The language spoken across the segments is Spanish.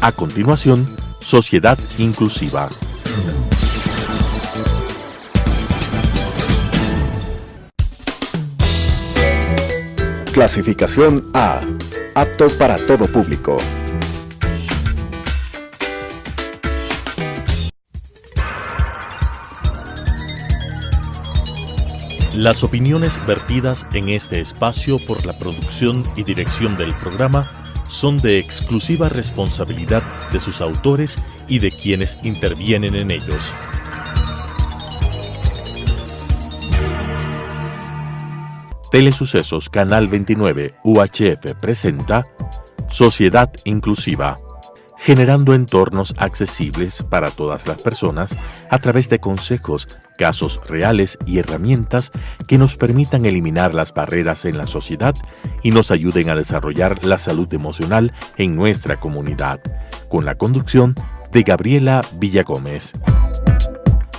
A continuación, Sociedad Inclusiva. Clasificación A. Apto para todo público. Las opiniones vertidas en este espacio por la producción y dirección del programa son de exclusiva responsabilidad de sus autores y de quienes intervienen en ellos. Telesucesos Canal 29 UHF presenta Sociedad Inclusiva, generando entornos accesibles para todas las personas a través de consejos, casos reales y herramientas que nos permitan eliminar las barreras en la sociedad y nos ayuden a desarrollar la salud emocional en nuestra comunidad, con la conducción de Gabriela Villagómez.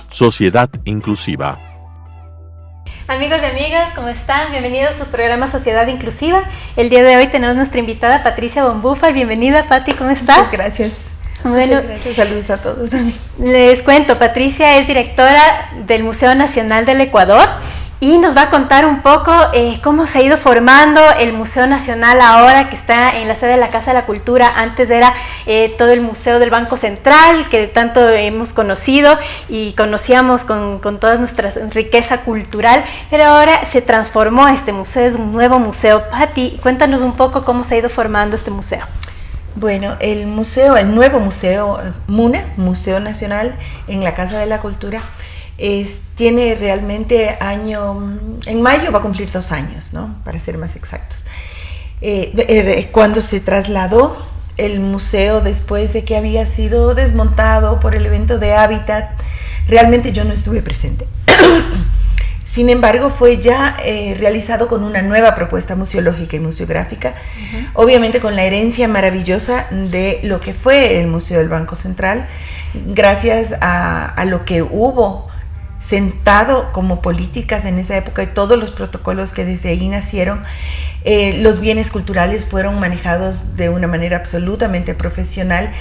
Sociedad Inclusiva. Amigos y amigas, ¿cómo están? Bienvenidos a su programa Sociedad Inclusiva. El día de hoy tenemos nuestra invitada Patricia Bonbúfar. Bienvenida, Pati, ¿cómo estás? Muchas gracias. Bueno, muchas gracias. Saludos a todos también. Les cuento, Patricia es directora del Museo Nacional del Ecuador y nos va a contar un poco cómo se ha ido formando el Museo Nacional ahora que está en la sede de la Casa de la Cultura. Antes era todo el Museo del Banco Central, que tanto hemos conocido y conocíamos con toda nuestra riqueza cultural, pero ahora se transformó este museo, es un nuevo museo. Pati, cuéntanos un poco cómo se ha ido formando este museo. Bueno, el nuevo museo MUNA, Museo Nacional en la Casa de la Cultura, tiene realmente en mayo va a cumplir 2 años, ¿no? Para ser más exactos. Cuando se trasladó el museo después de que había sido desmontado por el evento de Hábitat, realmente yo no estuve presente. Sin embargo, fue ya realizado con una nueva propuesta museológica y museográfica, obviamente con la herencia maravillosa de lo que fue el Museo del Banco Central, gracias a lo que hubo sentado como políticas en esa época y todos los protocolos que desde ahí nacieron. Los bienes culturales fueron manejados de una manera absolutamente profesional.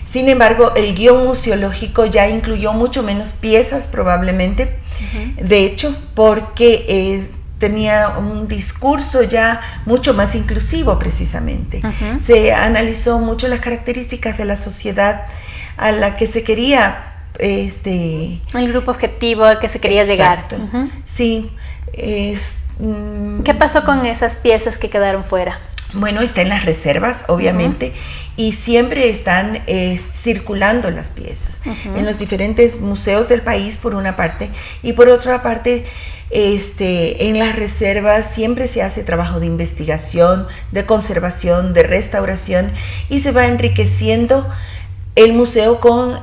Sin embargo, el guión museológico ya incluyó mucho menos piezas probablemente, de hecho, porque tenía un discurso ya mucho más inclusivo precisamente. Se analizó mucho las características de la sociedad a la que se quería el grupo objetivo al que se quería llegar. Sí. ¿Qué pasó con esas piezas que quedaron fuera? Bueno, está en las reservas, obviamente, y siempre están circulando las piezas en los diferentes museos del país, por una parte, y por otra parte, en las reservas siempre se hace trabajo de investigación, de conservación, de restauración, y se va enriqueciendo el museo con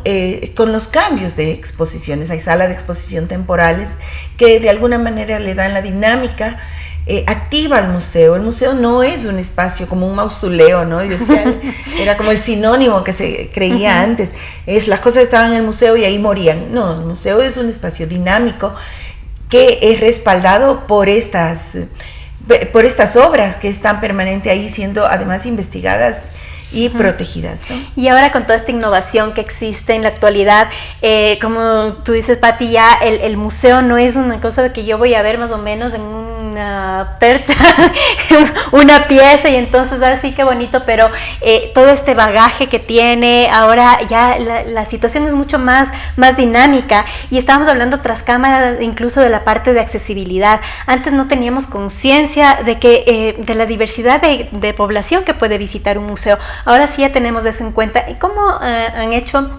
los cambios de exposiciones. Hay salas de exposición temporales que de alguna manera le dan la dinámica activa al museo. El museo no es un espacio como un mausoleo, ¿no? Era como el sinónimo que se creía antes. Las cosas estaban en el museo y ahí morían. No, el museo es un espacio dinámico que es respaldado por estas obras que están permanente ahí, siendo además investigadas y protegidas, ¿no? Y ahora con toda esta innovación que existe en la actualidad, como tú dices, Pati, ya el museo no es una cosa de que yo voy a ver más o menos en una percha, una pieza, y entonces así qué bonito, pero todo este bagaje que tiene, ahora ya la situación es mucho más dinámica, y estábamos hablando tras cámara incluso de la parte de accesibilidad. Antes no teníamos conciencia de la diversidad de población que puede visitar un museo. Ahora sí ya tenemos eso en cuenta. ¿Y cómo han hecho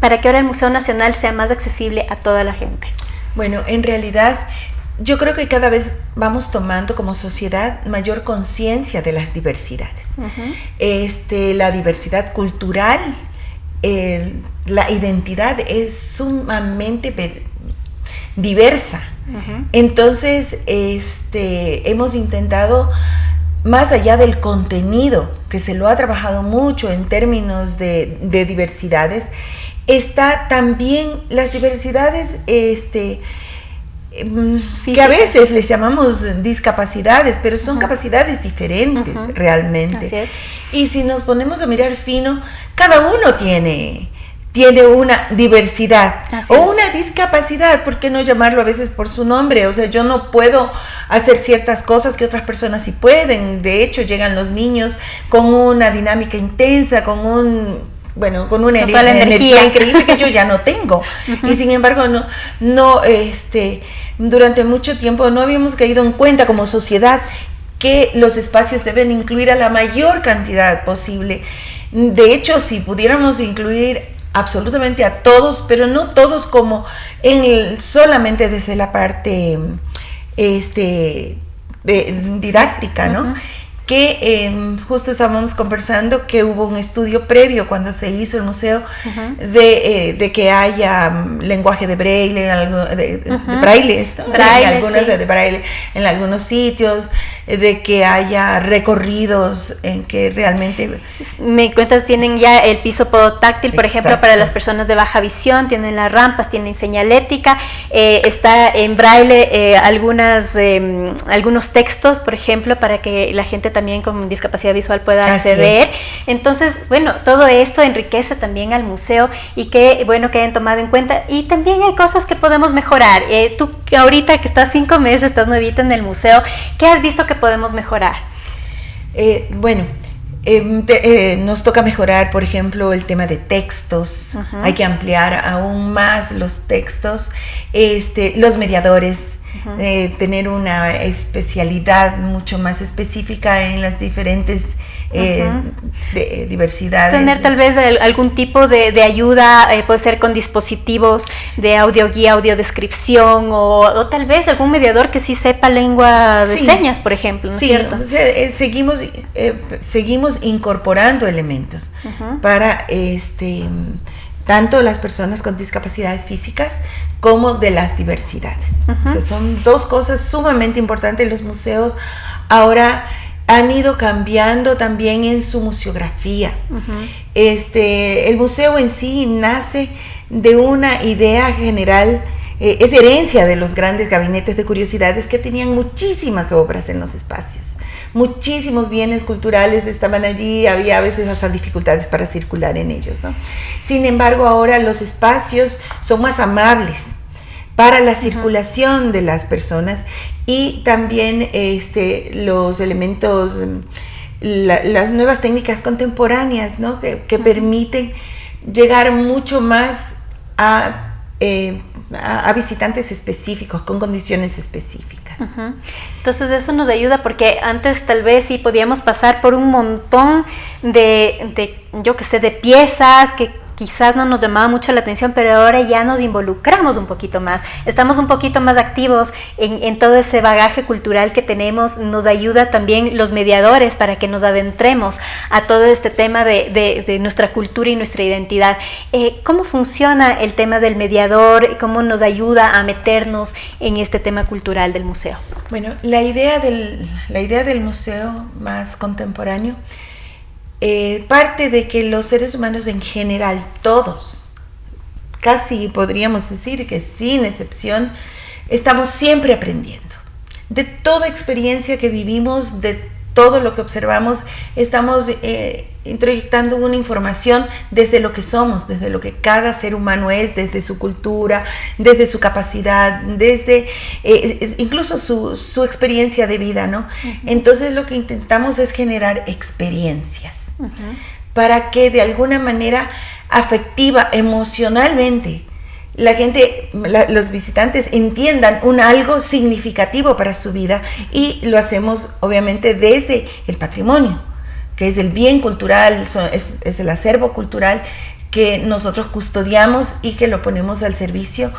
para que ahora el Museo Nacional sea más accesible a toda la gente? Bueno, en realidad yo creo que cada vez vamos tomando como sociedad mayor conciencia de las diversidades. La diversidad cultural, la identidad es sumamente diversa. Entonces, hemos intentado, más allá del contenido, que se lo ha trabajado mucho en términos de diversidades, está también las diversidades que a veces les llamamos discapacidades, pero son capacidades diferentes realmente. Así es. Y si nos ponemos a mirar fino, cada uno tiene una diversidad o una discapacidad, ¿por qué no llamarlo a veces por su nombre? O sea, yo no puedo hacer ciertas cosas que otras personas sí pueden. De hecho, llegan los niños con una dinámica intensa, con una energía increíble que yo ya no tengo. Y sin embargo, durante mucho tiempo no habíamos caído en cuenta como sociedad que los espacios deben incluir a la mayor cantidad posible. De hecho, si pudiéramos incluir absolutamente a todos, pero no todos como solamente desde la parte didáctica, ¿no? Que justo estábamos conversando que hubo un estudio previo cuando se hizo el museo de que haya lenguaje de braille, de braille, en algunos sitios, de que haya recorridos en que realmente... Me cuentas, tienen ya el piso podotáctil, por ejemplo, para las personas de baja visión, tienen las rampas, tienen señalética, está en braille algunos textos, por ejemplo, para que la gente también con discapacidad visual pueda acceder. Entonces, bueno, todo esto enriquece también al museo y qué bueno que hayan tomado en cuenta. Y también hay cosas que podemos mejorar. Tú que ahorita que estás 5 meses, estás nuevita en el museo, ¿qué has visto que podemos mejorar? Nos toca mejorar, por ejemplo, el tema de textos. Hay que ampliar aún más los textos, los mediadores. Tener una especialidad mucho más específica en las diferentes diversidades. Tener tal vez algún tipo de ayuda, puede ser con dispositivos de audioguía, audiodescripción o tal vez algún mediador que sí sepa lengua de señas, por ejemplo, ¿no es cierto? O sea, seguimos incorporando elementos para tanto las personas con discapacidades físicas como de las diversidades. O sea, son dos cosas sumamente importantes. Los museos ahora han ido cambiando también en su museografía. El museo en sí nace de una idea general, es herencia de los grandes gabinetes de curiosidades que tenían muchísimas obras en los espacios. Muchísimos bienes culturales estaban allí, había a veces hasta dificultades para circular en ellos, ¿no? Sin embargo, ahora los espacios son más amables para la circulación de las personas y también los elementos, las nuevas técnicas contemporáneas, ¿no? que permiten llegar mucho más a visitantes específicos, con condiciones específicas. Entonces eso nos ayuda porque antes tal vez sí podíamos pasar por un montón de piezas que quizás no nos llamaba mucho la atención, pero ahora ya nos involucramos un poquito más, estamos un poquito más activos en todo ese bagaje cultural que tenemos. Nos ayuda también los mediadores para que nos adentremos a todo este tema de nuestra cultura y nuestra identidad. ¿Cómo funciona el tema del mediador? ¿Cómo nos ayuda a meternos en este tema cultural del museo? Bueno, la idea del museo más contemporáneo parte de que los seres humanos en general, todos, casi podríamos decir que sin excepción, estamos siempre aprendiendo. De toda experiencia que vivimos, de todo lo que observamos, estamos introyectando una información desde lo que somos, desde lo que cada ser humano es, desde su cultura, desde su capacidad, desde incluso su experiencia de vida, ¿no? Entonces lo que intentamos es generar experiencias para que de alguna manera afectiva, emocionalmente, la gente, los visitantes entiendan algo significativo para su vida, y lo hacemos obviamente desde el patrimonio, que es el bien cultural, es el acervo cultural que nosotros custodiamos y que lo ponemos al servicio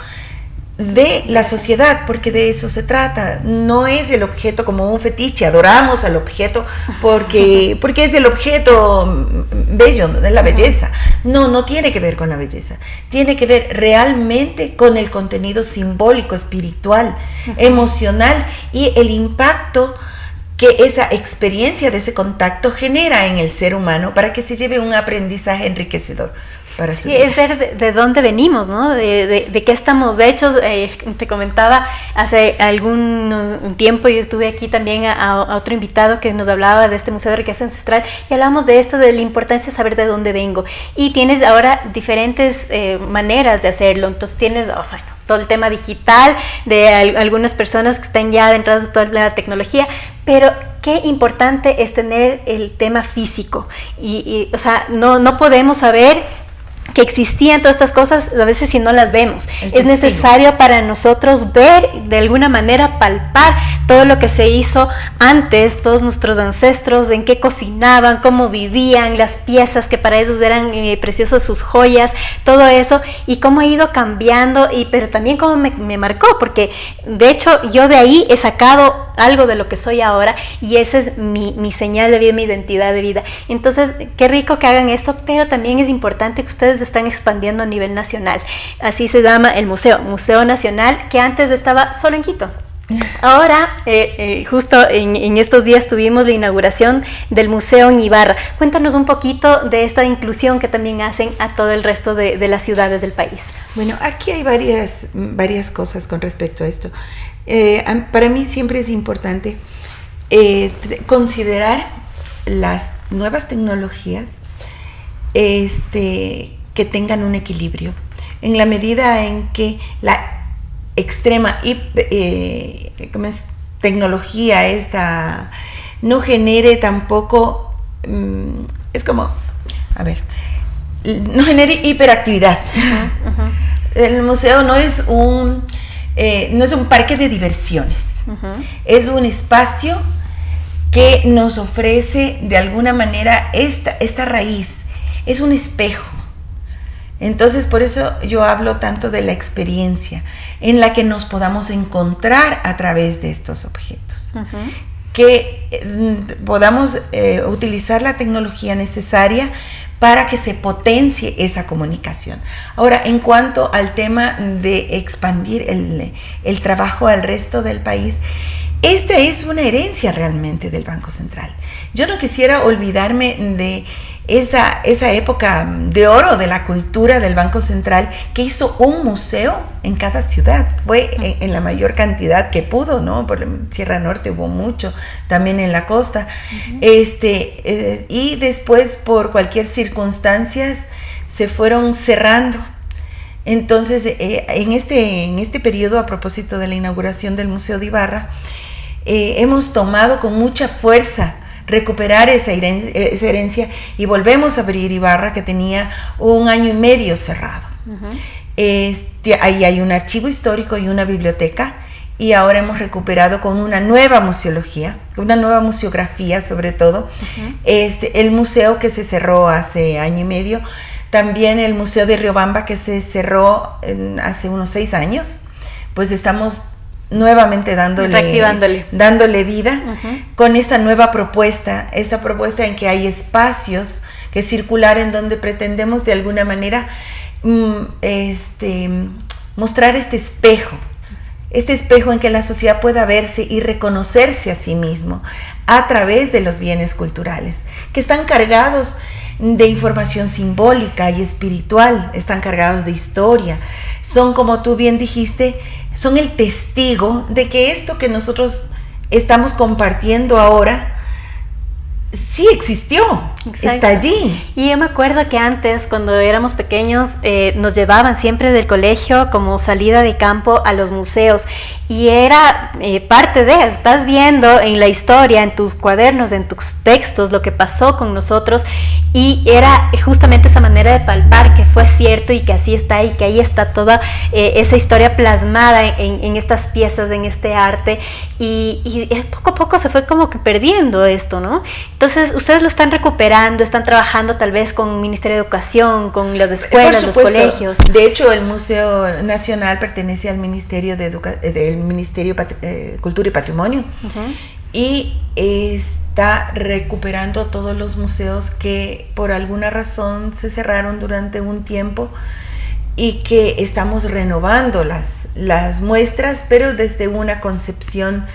de la sociedad, porque de eso se trata. No es el objeto como un fetiche, adoramos al objeto porque es el objeto bello, de la belleza. No tiene que ver con la belleza, tiene que ver realmente con el contenido simbólico, espiritual, emocional y el impacto que esa experiencia de ese contacto genera en el ser humano para que se lleve un aprendizaje enriquecedor para su vida. Es ver de dónde venimos, ¿no? De qué estamos hechos. Te comentaba hace algún tiempo, yo estuve aquí también a otro invitado que nos hablaba de este Museo de Riqueza Ancestral y hablábamos de esto, de la importancia de saber de dónde vengo. Y tienes ahora diferentes maneras de hacerlo. Entonces tienes, todo el tema digital de algunas personas que están ya adentradas de toda la tecnología, pero qué importante es tener el tema físico. O sea, no podemos saber que existían todas estas cosas a veces si no las vemos. Es necesario para nosotros ver, de alguna manera palpar todo lo que se hizo antes, todos nuestros ancestros, en qué cocinaban, cómo vivían, las piezas que para ellos eran preciosas, sus joyas, todo eso, y cómo ha ido cambiando, pero también cómo me marcó, porque de hecho yo de ahí he sacado algo de lo que soy ahora, y esa es mi señal de vida, mi identidad de vida. Entonces, qué rico que hagan esto, pero también es importante que ustedes están expandiendo a nivel nacional. Así se llama el Museo Nacional, que antes estaba solo en Quito. Ahora, justo en estos días tuvimos la inauguración del Museo en Ibarra. Cuéntanos un poquito de esta inclusión que también hacen a todo el resto de las ciudades del país. Bueno, aquí hay varias cosas con respecto a esto. Para mí siempre es importante considerar las nuevas tecnologías que tengan un equilibrio, en la medida en que la extrema tecnología esta no genere tampoco, no genere hiperactividad. El museo no es un parque de diversiones, es un espacio que nos ofrece de alguna manera esta raíz, es un espejo. Entonces, por eso yo hablo tanto de la experiencia en la que nos podamos encontrar a través de estos objetos. Que podamos utilizar la tecnología necesaria para que se potencie esa comunicación. Ahora, en cuanto al tema de expandir el trabajo al resto del país, esta es una herencia realmente del Banco Central. Yo no quisiera olvidarme de esa época de oro de la cultura del Banco Central, que hizo un museo en cada ciudad. Fue en la mayor cantidad que pudo, ¿no? Por Sierra Norte hubo mucho, también en la costa. Y después, por cualquier circunstancia, se fueron cerrando. Entonces, en este periodo, a propósito de la inauguración del Museo de Ibarra, hemos tomado con mucha fuerza recuperar esa herencia y volvemos a abrir Ibarra, que tenía 1 año y medio cerrado. Ahí hay un archivo histórico y una biblioteca, y ahora hemos recuperado con una nueva museología, una nueva museografía sobre todo, el museo que se cerró hace 1 año y medio, también el Museo de Riobamba, que se cerró hace unos 6 años, pues estamos nuevamente dándole vida con esta nueva propuesta, en que hay espacios que circular, en donde pretendemos de alguna manera mostrar este espejo en que la sociedad pueda verse y reconocerse a sí mismo a través de los bienes culturales, que están cargados de información simbólica y espiritual, están cargados de historia, son, como tú bien dijiste, son el testigo de que esto que nosotros estamos compartiendo ahora sí existió. Exacto. Está allí. Y yo me acuerdo que antes, cuando éramos pequeños, nos llevaban siempre del colegio como salida de campo a los museos, y era parte de, estás viendo en la historia, en tus cuadernos, en tus textos, lo que pasó con nosotros, y era justamente esa manera de palpar que fue cierto y que así está, y que ahí está toda esa historia plasmada en estas piezas, en este arte, y poco a poco se fue como que perdiendo esto, ¿no? Entonces, ustedes lo están recuperando, están trabajando tal vez con el Ministerio de Educación, con las escuelas, los colegios. De hecho, el Museo Nacional pertenece al Ministerio de Cultura y Patrimonio, y está recuperando todos los museos que por alguna razón se cerraron durante un tiempo, y que estamos renovando las muestras, pero desde una concepción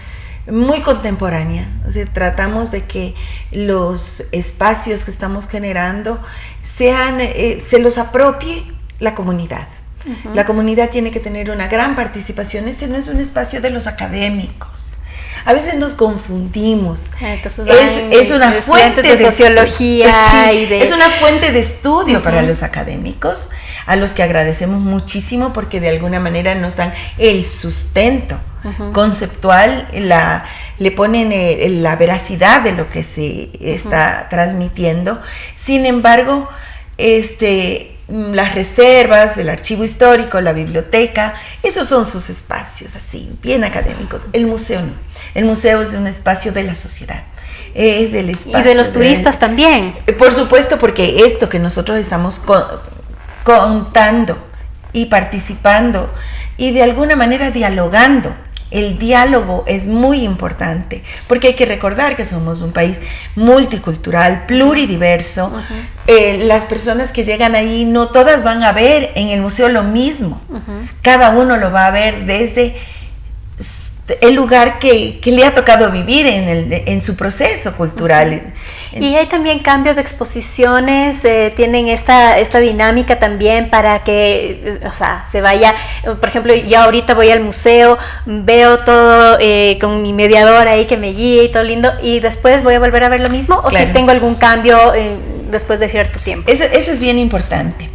muy contemporánea. O sea, tratamos de que los espacios que estamos generando sean, se los apropie la comunidad. Uh-huh. La comunidad tiene que tener una gran participación. Este no es un espacio de los académicos. A veces nos confundimos. Entonces, es una fuente de sociología sí, es una fuente de estudio para los académicos, a los que agradecemos muchísimo porque de alguna manera nos dan el sustento conceptual, le ponen la veracidad de lo que se está transmitiendo. Sin embargo, las reservas, el archivo histórico, la biblioteca, esos son sus espacios así, bien académicos. El museo no. El museo es un espacio de la sociedad. Es el espacio. Y de los turistas también. Por supuesto, porque esto que nosotros estamos contando y participando y de alguna manera dialogando. El diálogo es muy importante porque hay que recordar que somos un país multicultural, pluridiverso. Las personas que llegan ahí no todas van a ver en el museo lo mismo. Cada uno lo va a ver desde el lugar que le ha tocado vivir en su proceso cultural. Y hay también cambios de exposiciones, tienen esta dinámica también para que, o sea, se vaya. Por ejemplo, yo ahorita voy al museo, veo todo con mi mediador ahí que me guía y todo lindo, y después voy a volver a ver lo mismo, o si tengo algún cambio después de cierto tiempo. Eso es bien importante.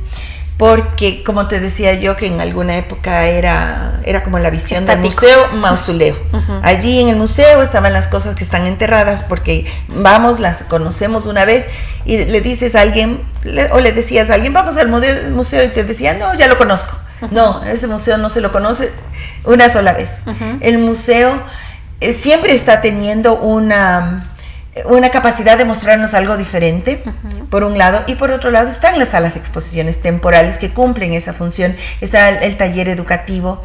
Porque, como te decía yo, que en alguna época era como la visión del museo mausoleo. Allí en el museo estaban las cosas que están enterradas porque vamos, las conocemos una vez y le dices a alguien, o le decías a alguien, vamos al museo y te decía, no, ya lo conozco. No, este museo no se lo conoce una sola vez. El museo siempre está teniendo una capacidad de mostrarnos algo diferente, por un lado, y por otro lado están las salas de exposiciones temporales que cumplen esa función. Está el taller educativo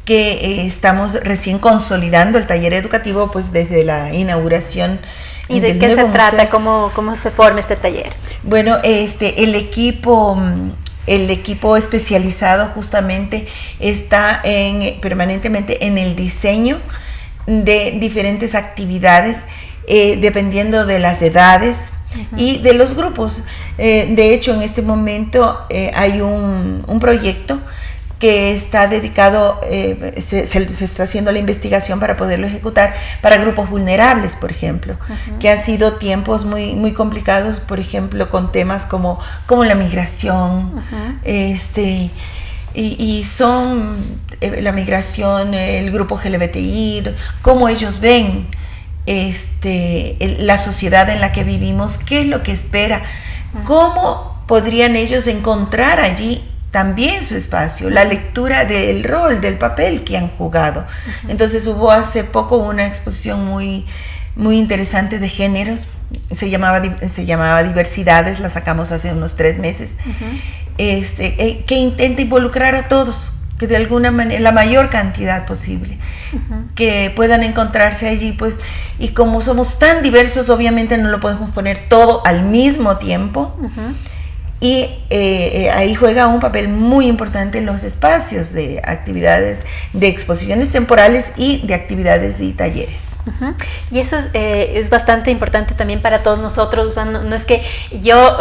que estamos recién consolidando, el taller educativo pues desde la inauguración. ¿Y de qué se trata? ¿Cómo se forma este taller? Bueno, el equipo especializado justamente está permanentemente en el diseño de diferentes actividades dependiendo de las edades y de los grupos. De hecho, en este momento hay un proyecto que está dedicado, se está haciendo la investigación para poderlo ejecutar para grupos vulnerables, por ejemplo, que han sido tiempos muy, muy complicados, por ejemplo, con temas como la migración, y son la migración, el grupo LGBTI, cómo ellos ven la sociedad en la que vivimos, qué es lo que espera, cómo podrían ellos encontrar allí también su espacio, la lectura del rol, del papel que han jugado. Entonces hubo hace poco una exposición muy, muy interesante de géneros, se llamaba Diversidades, la sacamos hace unos 3 meses, que intenta involucrar a todos, que de alguna manera, la mayor cantidad posible, que puedan encontrarse allí, pues, y como somos tan diversos, obviamente no lo podemos poner todo al mismo tiempo, y ahí juega un papel muy importante los espacios de actividades, de exposiciones temporales y de actividades y talleres. Y eso es bastante importante también para todos nosotros. O sea, no es que yo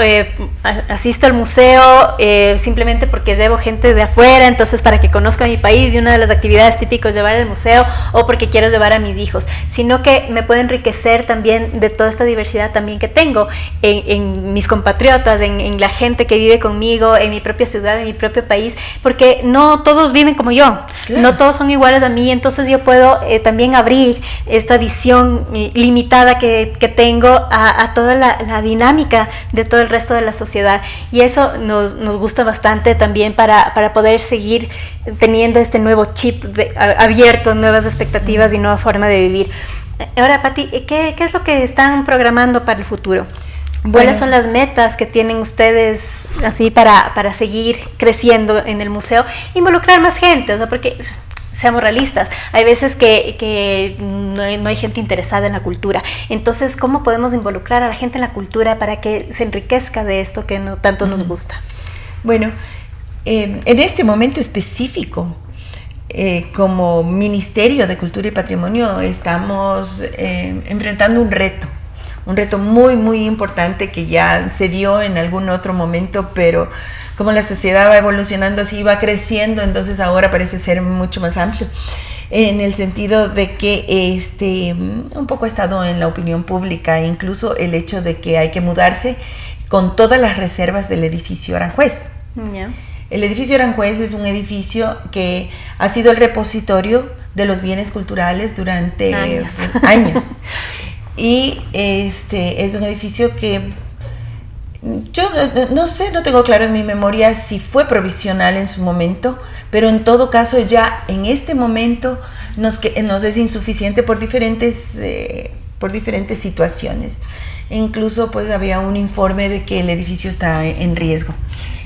asisto al museo simplemente porque llevo gente de afuera, entonces para que conozca mi país, y una de las actividades típicas es llevar al museo, o porque quiero llevar a mis hijos, sino que me puede enriquecer también de toda esta diversidad también que tengo en mis compatriotas, en la gente que vive conmigo, en mi propia ciudad, en mi propio país, porque no todos viven como yo, no todos son iguales a mí, entonces yo puedo también abrir esta visión limitada que tengo a toda la dinámica de todo el resto de la sociedad, y eso nos gusta bastante también para poder seguir teniendo este nuevo chip abierto, nuevas expectativas y nueva forma de vivir. Ahora, Pati, ¿qué es lo que están programando para el futuro? ¿Cuáles son las metas que tienen ustedes así para seguir creciendo en el museo? Involucrar más gente, o sea, porque seamos realistas, hay veces que no hay gente interesada en la cultura. Entonces, ¿cómo podemos involucrar a la gente en la cultura para que se enriquezca de esto que no tanto nos gusta? Bueno, en este momento específico, como Ministerio de Cultura y Patrimonio estamos enfrentando un reto muy, muy importante que ya se dio en algún otro momento, pero como la sociedad va evolucionando así, va creciendo, entonces ahora parece ser mucho más amplio, en el sentido de que un poco ha estado en la opinión pública, incluso el hecho de que hay que mudarse con todas las reservas del edificio Aranjuez. Yeah. El edificio Aranjuez es un edificio que ha sido el repositorio de los bienes culturales durante años. Y es un edificio que yo no sé, no tengo claro en mi memoria si fue provisional en su momento, pero en todo caso ya en este momento nos es insuficiente por diferentes situaciones. Incluso pues había un informe de que el edificio está en riesgo.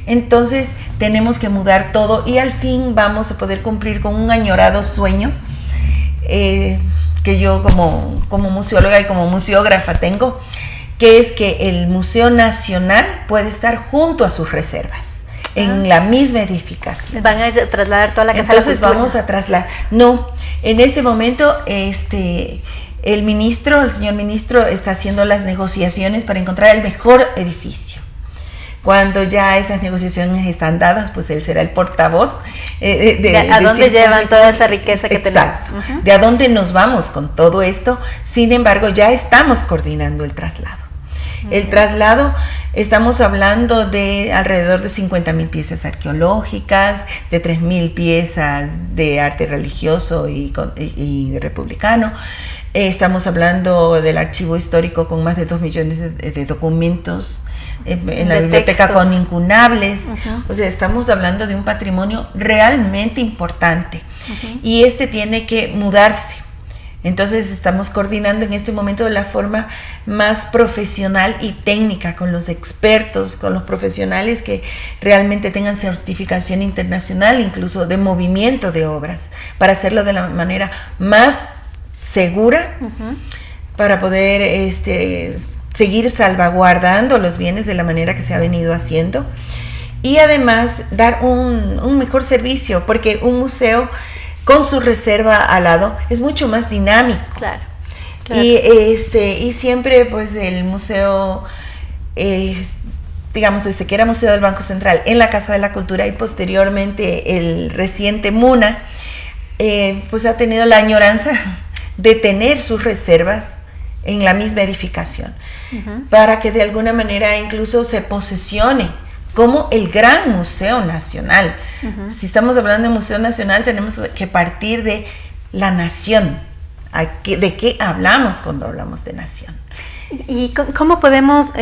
Entonces tenemos que mudar todo y al fin vamos a poder cumplir con un añorado sueño que yo como museóloga y como museógrafa tengo, que es que el Museo Nacional puede estar junto a sus reservas, en la misma edificación. ¿Van a trasladar toda la Casa Entonces de la Cultura? vamos a trasladar. No, en este momento el señor ministro está haciendo las negociaciones para encontrar el mejor edificio. Cuando ya esas negociaciones están dadas, pues él será el portavoz. ¿A dónde llevan toda esa riqueza que Exacto. tenemos? Uh-huh. ¿De a dónde nos vamos con todo esto? Sin embargo, ya estamos coordinando el traslado. Uh-huh. El traslado, estamos hablando de alrededor de 50,000 piezas arqueológicas, de 3,000 piezas de arte religioso y republicano. Estamos hablando del archivo histórico con más de 2 millones de documentos en la biblioteca con incunables. Uh-huh. O sea, estamos hablando de un patrimonio realmente importante. Uh-huh. Y tiene que mudarse. Entonces estamos coordinando en este momento de la forma más profesional y técnica con los expertos, con los profesionales que realmente tengan certificación internacional, incluso de movimiento de obras, para hacerlo de la manera más segura, uh-huh, para poder seguir salvaguardando los bienes de la manera que se ha venido haciendo y además dar un mejor servicio, porque un museo con su reserva al lado es mucho más dinámico. Claro. Y siempre pues el museo, digamos, desde que era Museo del Banco Central en la Casa de la Cultura y posteriormente el reciente MUNA, pues ha tenido la añoranza de tener sus reservas en la misma edificación, uh-huh, para que de alguna manera incluso se posesione como el gran Museo Nacional. Uh-huh. Si estamos hablando de Museo Nacional, tenemos que partir de la nación. ¿De qué hablamos cuando hablamos de nación? ¿Y cómo podemos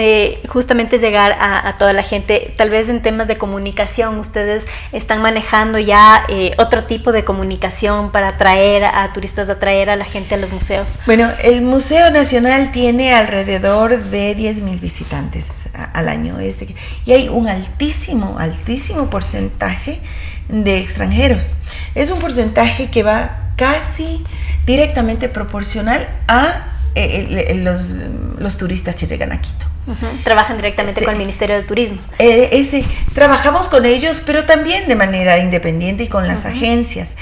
justamente llegar a toda la gente? Tal vez en temas de comunicación, ustedes están manejando ya otro tipo de comunicación para atraer a turistas, atraer a la gente a los museos. Bueno, el Museo Nacional tiene alrededor de 10,000 visitantes al año. Y hay un altísimo porcentaje de extranjeros. Es un porcentaje que va casi directamente proporcional a los turistas que llegan a Quito. Uh-huh. Trabajan directamente con el Ministerio de Turismo. Trabajamos con ellos, pero también de manera independiente y con las, uh-huh, agencias,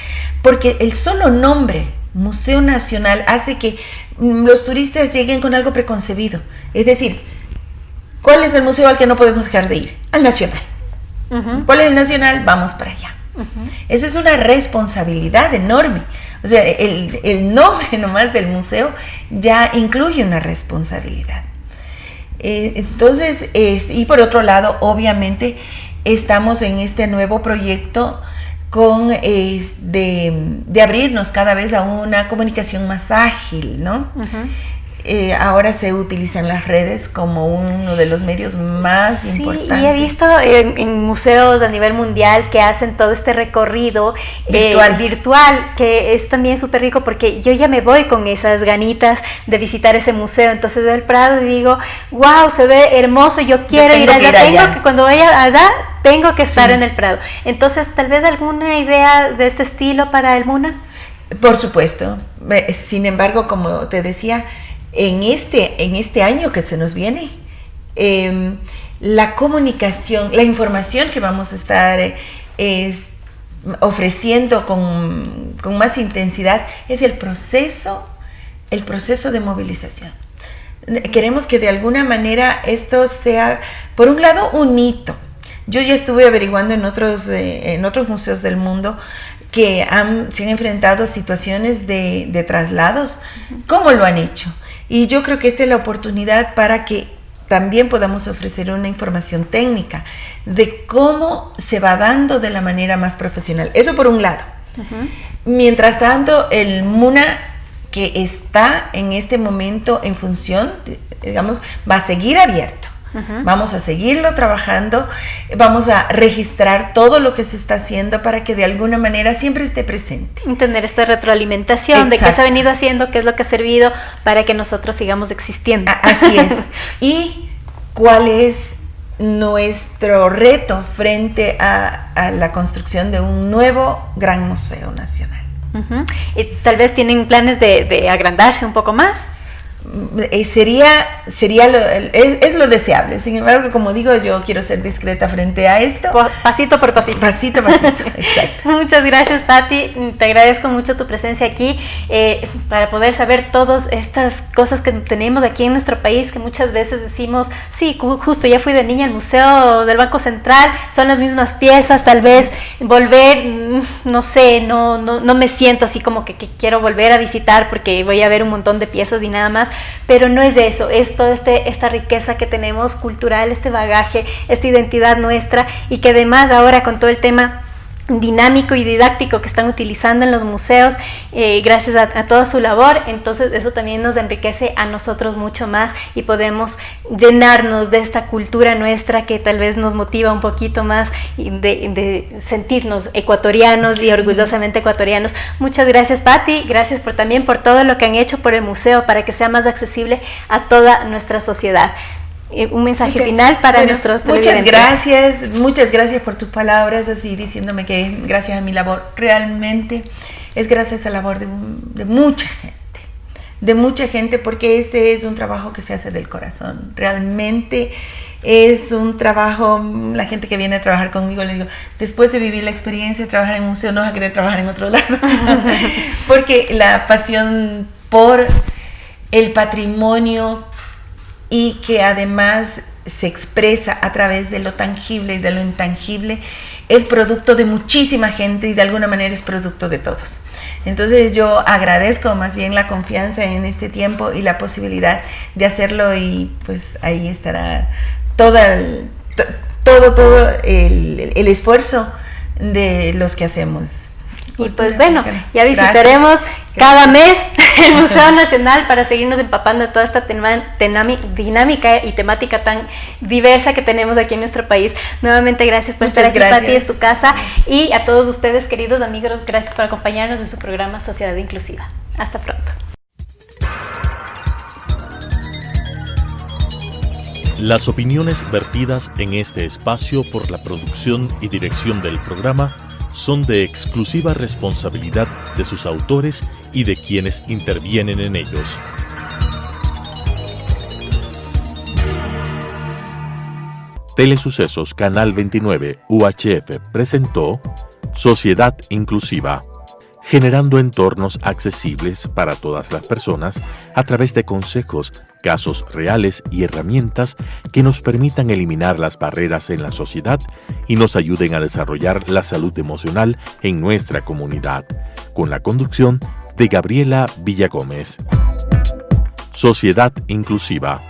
porque el solo nombre Museo Nacional hace que los turistas lleguen con algo preconcebido. Es decir, ¿cuál es el museo al que no podemos dejar de ir? Al Nacional. Uh-huh. ¿Cuál es el Nacional? Vamos para allá. Uh-huh. Esa es una responsabilidad enorme. O sea, el nombre nomás del museo ya incluye una responsabilidad. Entonces, y por otro lado, obviamente, estamos en este nuevo proyecto de abrirnos cada vez a una comunicación más ágil, ¿no? Uh-huh. Ahora se utilizan las redes como uno de los medios más importantes. Y he visto en museos a nivel mundial que hacen todo este recorrido virtual, que es también súper rico, porque yo ya me voy con esas ganitas de visitar ese museo. Entonces veo el Prado y digo, wow, se ve hermoso, yo quiero ir allá. Cuando vaya allá, tengo que estar, sí, en el Prado. Entonces, tal vez alguna idea de este estilo para el MUNA. Por supuesto. Sin embargo, como te decía, en este año que se nos viene, la comunicación, la información que vamos a estar ofreciendo con más intensidad es el proceso de movilización. Queremos que de alguna manera esto sea, por un lado, un hito. Yo ya estuve averiguando en otros museos del mundo que se han enfrentado a situaciones de traslados, cómo lo han hecho. Y yo creo que esta es la oportunidad para que también podamos ofrecer una información técnica de cómo se va dando de la manera más profesional. Eso por un lado. Mientras tanto, el MUNA, que está en este momento en función, digamos, va a seguir abierto. Vamos a seguirlo trabajando, vamos a registrar todo lo que se está haciendo para que de alguna manera siempre esté presente. Tener esta retroalimentación. Exacto. De qué se ha venido haciendo, qué es lo que ha servido para que nosotros sigamos existiendo. Así es. Y cuál es nuestro reto frente a la construcción de un nuevo gran museo nacional. Y tal vez tienen planes de agrandarse un poco más. Es lo deseable. Sin embargo, como digo, yo quiero ser discreta frente a esto. Pasito por pasito. Pasito a pasito, exacto. Muchas gracias, Pati. Te agradezco mucho tu presencia aquí para poder saber todas estas cosas que tenemos aquí en nuestro país, que muchas veces decimos, sí, justo ya fui de niña al Museo del Banco Central, son las mismas piezas, tal vez volver, no sé, no me siento así como que quiero volver a visitar porque voy a ver un montón de piezas y nada más. Pero no es de eso, es toda esta riqueza que tenemos cultural, este bagaje, esta identidad nuestra, y que además ahora con todo el tema dinámico y didáctico que están utilizando en los museos, gracias a toda su labor, entonces eso también nos enriquece a nosotros mucho más y podemos llenarnos de esta cultura nuestra que tal vez nos motiva un poquito más de sentirnos ecuatorianos y orgullosamente ecuatorianos. Muchas gracias, Pati, gracias también por todo lo que han hecho por el museo para que sea más accesible a toda nuestra sociedad. Un mensaje final para nuestros televidentes. Muchas gracias por tus palabras, así diciéndome que gracias a mi labor, realmente es gracias a la labor de mucha gente, porque este es un trabajo que se hace del corazón, realmente es un trabajo. La gente que viene a trabajar conmigo, le digo, después de vivir la experiencia de trabajar en un museo, no vas a querer trabajar en otro lado, porque la pasión por el patrimonio, y que además se expresa a través de lo tangible y de lo intangible, es producto de muchísima gente y de alguna manera es producto de todos. Entonces yo agradezco más bien la confianza en este tiempo y la posibilidad de hacerlo, y pues ahí estará todo el esfuerzo de los que hacemos. Y pues bueno, ya visitaremos cada mes el Museo Nacional para seguirnos empapando de toda esta dinámica y temática tan diversa que tenemos aquí en nuestro país. Nuevamente gracias por estar aquí, Pati, es tu casa, y a todos ustedes, queridos amigos, gracias por acompañarnos en su programa Sociedad Inclusiva. Hasta pronto. Las opiniones vertidas en este espacio por la producción y dirección del programa son de exclusiva responsabilidad de sus autores y de quienes intervienen en ellos. Telesucesos Canal 29 UHF presentó Sociedad Inclusiva, generando entornos accesibles para todas las personas a través de consejos, casos reales y herramientas que nos permitan eliminar las barreras en la sociedad y nos ayuden a desarrollar la salud emocional en nuestra comunidad, con la conducción de Gabriela Villagómez. Sociedad Inclusiva.